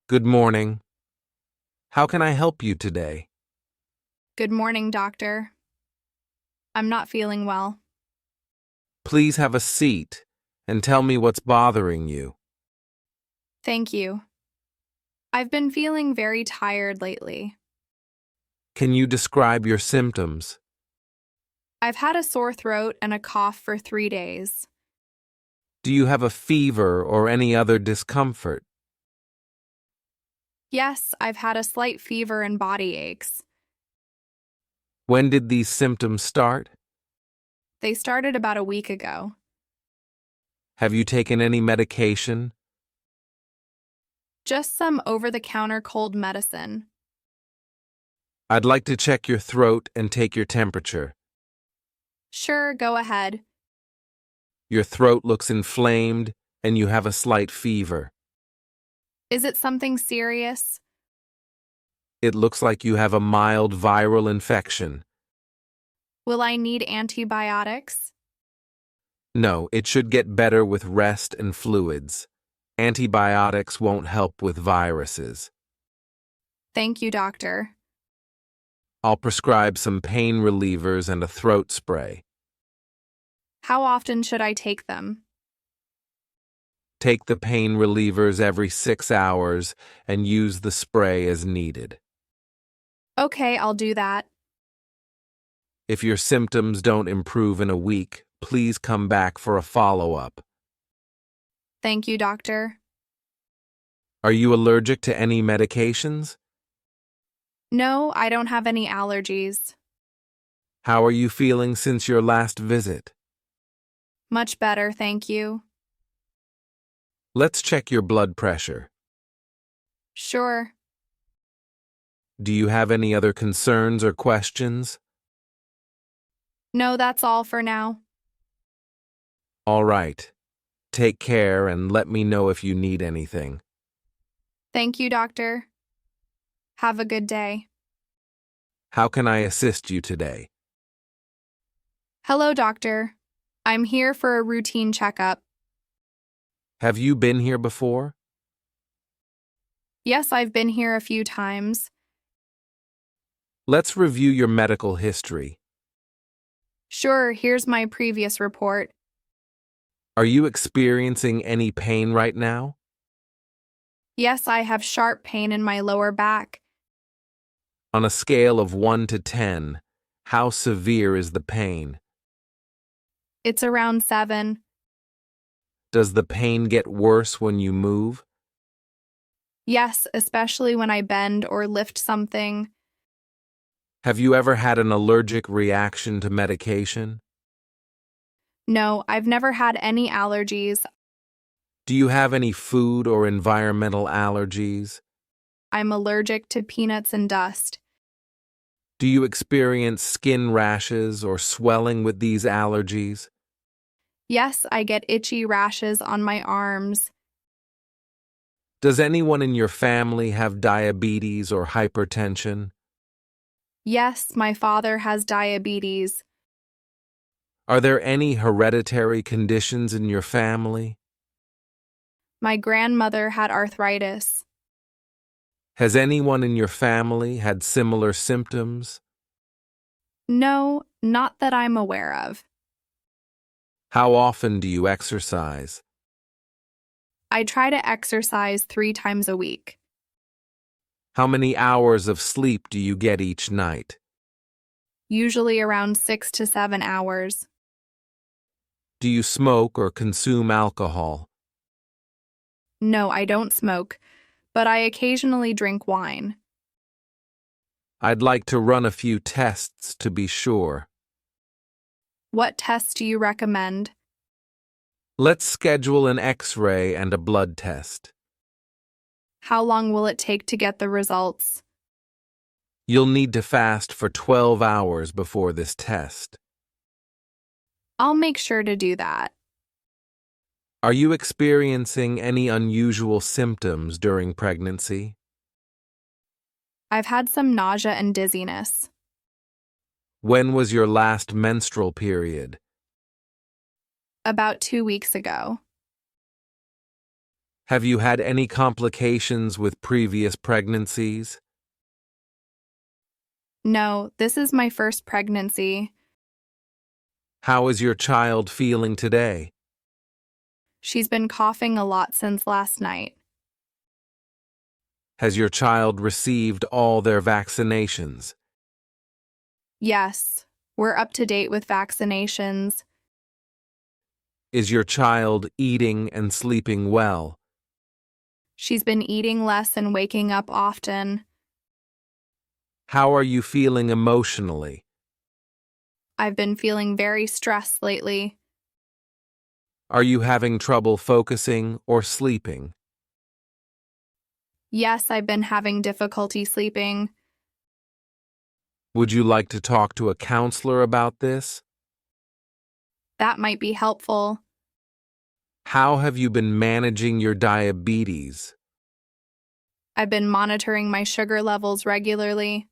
Good morning. How can I help you today? Good morning, doctor. I'm not feeling well. Please have a seat and tell me what's bothering you. Thank you. I've been feeling very tired lately. Can you describe your symptoms? I've had a sore throat and a cough for 3 days. Do you have a fever or any other discomfort? Yes, I've had a slight fever and body aches. When did these symptoms start? They started about a week ago. Have you taken any medication? Just some over-the-counter cold medicine. I'd like to check your throat and take your temperature. Sure, go ahead. Your throat looks inflamed and you have a slight fever. Is it something serious? It looks like you have a mild viral infection. Will I need antibiotics? No, it should get better with rest and fluids. Antibiotics won't help with viruses. Thank you, doctor. I'll prescribe some pain relievers and a throat spray. How often should I take them? Take the pain relievers every 6 hours and use the spray as needed. Okay, I'll do that. If your symptoms don't improve in a week, please come back for a follow-up. Thank you, doctor. Are you allergic to any medications? No, I don't have any allergies. How are you feeling since your last visit? Much better, thank you. Let's check your blood pressure. Sure. Do you have any other concerns or questions? No, that's all for now. All right. Take care and let me know if you need anything. Thank you, doctor. Have a good day. How can I assist you today? Hello, doctor. I'm here for a routine checkup. Have you been here before? Yes, I've been here a few times. Let's review your medical history. Sure, here's my previous report. Are you experiencing any pain right now? Yes, I have sharp pain in my lower back. On a scale of 1 to 10, how severe is the pain? It's around 7. Does the pain get worse when you move? Yes, especially when I bend or lift something. Have you ever had an allergic reaction to medication? No, I've never had any allergies. Do you have any food or environmental allergies? I'm allergic to peanuts and dust. Do you experience skin rashes or swelling with these allergies? Yes, I get itchy rashes on my arms. Does anyone in your family have diabetes or hypertension? Yes, my father has diabetes. Are there any hereditary conditions in your family? My grandmother had arthritis. Has anyone in your family had similar symptoms? No, not that I'm aware of. How often do you exercise? I try to exercise 3 times a week. How many hours of sleep do you get each night? Usually around 6 to 7 hours. Do you smoke or consume alcohol? No, I don't smoke, but I occasionally drink wine. I'd like to run a few tests to be sure. What tests do you recommend? Let's schedule an X-ray and a blood test. How long will it take to get the results? You'll need to fast for 12 hours before this test. I'll make sure to do that. Are you experiencing any unusual symptoms during pregnancy? I've had some nausea and dizziness. When was your last menstrual period? About 2 weeks ago. Have you had any complications with previous pregnancies? No, this is my first pregnancy. How is your child feeling today? She's been coughing a lot since last night. Has your child received all their vaccinations? Yes, we're up to date with vaccinations. Is your child eating and sleeping well? She's been eating less and waking up often. How are you feeling emotionally? I've been feeling very stressed lately. Are you having trouble focusing or sleeping? Yes, I've been having difficulty sleeping. Would you like to talk to a counselor about this? That might be helpful. How have you been managing your diabetes? I've been monitoring my sugar levels regularly.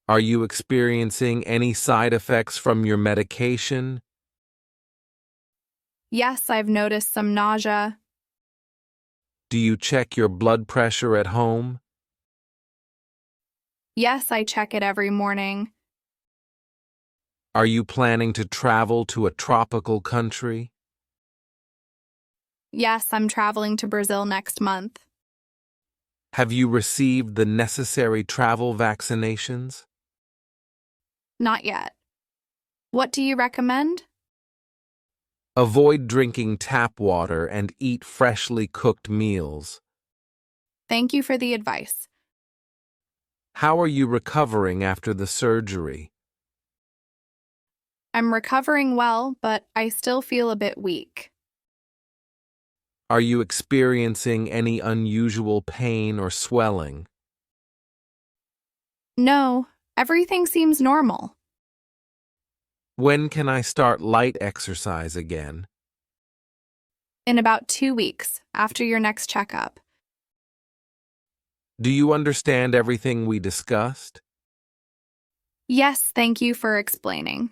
Are you experiencing any side effects from your medication? Yes, I've noticed some nausea. Do you check your blood pressure at home? Yes, I check it every morning. Are you planning to travel to a tropical country? Yes, I'm traveling to Brazil next month. Have you received the necessary travel vaccinations? Not yet. What do you recommend? Avoid drinking tap water and eat freshly cooked meals. Thank you for the advice. How are you recovering after the surgery? I'm recovering well, but I still feel a bit weak. Are you experiencing any unusual pain or swelling? No, everything seems normal. When can I start light exercise again? In about 2 weeks, after your next checkup. Do you understand everything we discussed? Yes, thank you for explaining.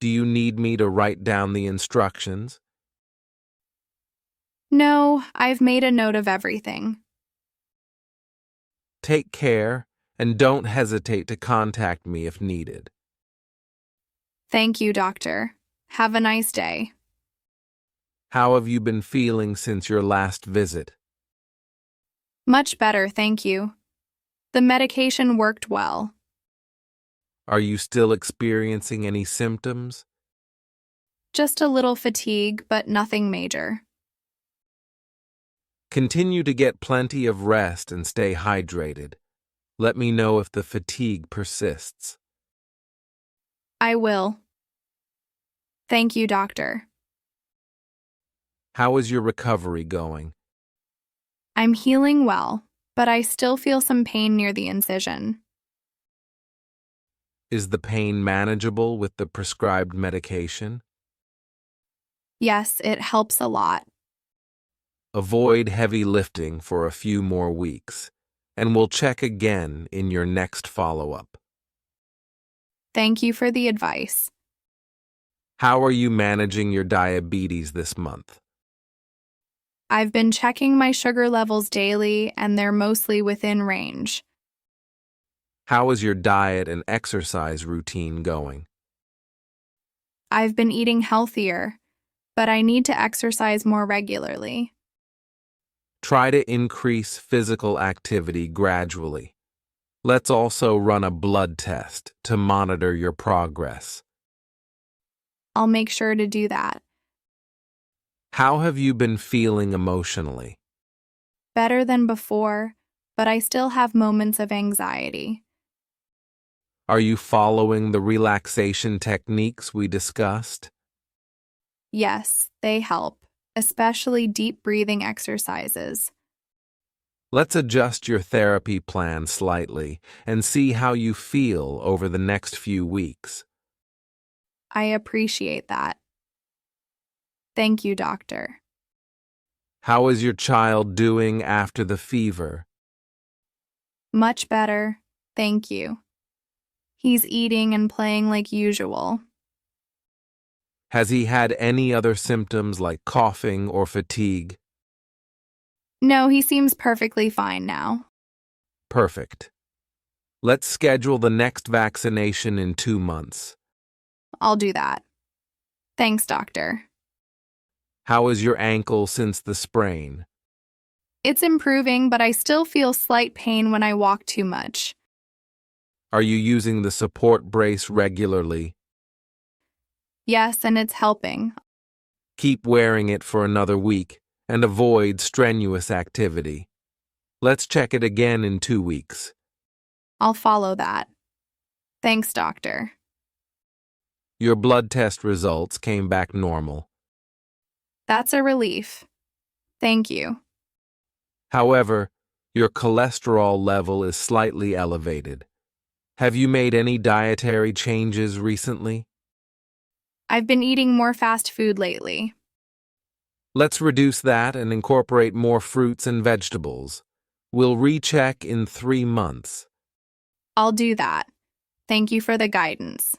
Do you need me to write down the instructions? No, I've made a note of everything. Take care and don't hesitate to contact me if needed. Thank you, doctor. Have a nice day. How have you been feeling since your last visit? Much better, thank you. The medication worked well. Are you still experiencing any symptoms? Just a little fatigue, but nothing major. Continue to get plenty of rest and stay hydrated. Let me know if the fatigue persists. I will. Thank you, doctor. How is your recovery going? I'm healing well, but I still feel some pain near the incision. Is the pain manageable with the prescribed medication? Yes, it helps a lot. Avoid heavy lifting for a few more weeks, and we'll check again in your next follow-up. Thank you for the advice. How are you managing your diabetes this month? I've been checking my sugar levels daily, and they're mostly within range. How is your diet and exercise routine going? I've been eating healthier, but I need to exercise more regularly. Try to increase physical activity gradually. Let's also run a blood test to monitor your progress. I'll make sure to do that. How have you been feeling emotionally? Better than before, but I still have moments of anxiety. Are you following the relaxation techniques we discussed? Yes, they help, especially deep breathing exercises. Let's adjust your therapy plan slightly and see how you feel over the next few weeks. I appreciate that. Thank you, doctor. How is your child doing after the fever? Much better, thank you. He's eating and playing like usual. Has he had any other symptoms like coughing or fatigue? No, he seems perfectly fine now. Perfect. Let's schedule the next vaccination in 2 months. I'll do that. Thanks, doctor. How is your ankle since the sprain? It's improving, but I still feel slight pain when I walk too much. Are you using the support brace regularly? Yes, and it's helping. Keep wearing it for another week and avoid strenuous activity. Let's check it again in 2 weeks. I'll follow that. Thanks, doctor. Your blood test results came back normal. That's a relief. Thank you. However, your cholesterol level is slightly elevated. Have you made any dietary changes recently? I've been eating more fast food lately. Let's reduce that and incorporate more fruits and vegetables. We'll recheck in 3 months. I'll do that. Thank you for the guidance.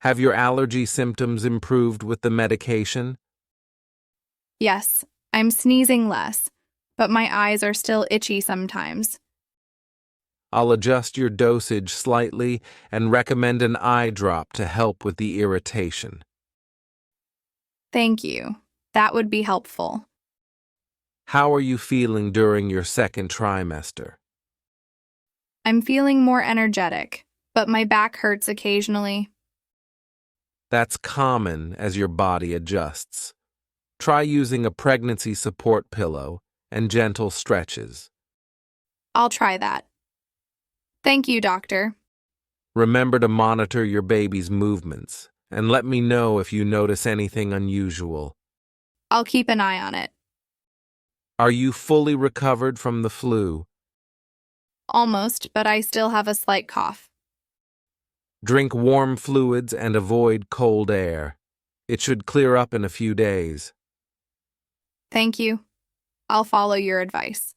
Have your allergy symptoms improved with the medication? Yes, I'm sneezing less, but my eyes are still itchy sometimes. I'll adjust your dosage slightly and recommend an eye drop to help with the irritation. Thank you. That would be helpful. How are you feeling during your second trimester? I'm feeling more energetic, but my back hurts occasionally. That's common as your body adjusts. Try using a pregnancy support pillow and gentle stretches. I'll try that. Thank you, doctor. Remember to monitor your baby's movements and let me know if you notice anything unusual. I'll keep an eye on it. Are you fully recovered from the flu? Almost, but I still have a slight cough. Drink warm fluids and avoid cold air. It should clear up in a few days. Thank you. I'll follow your advice.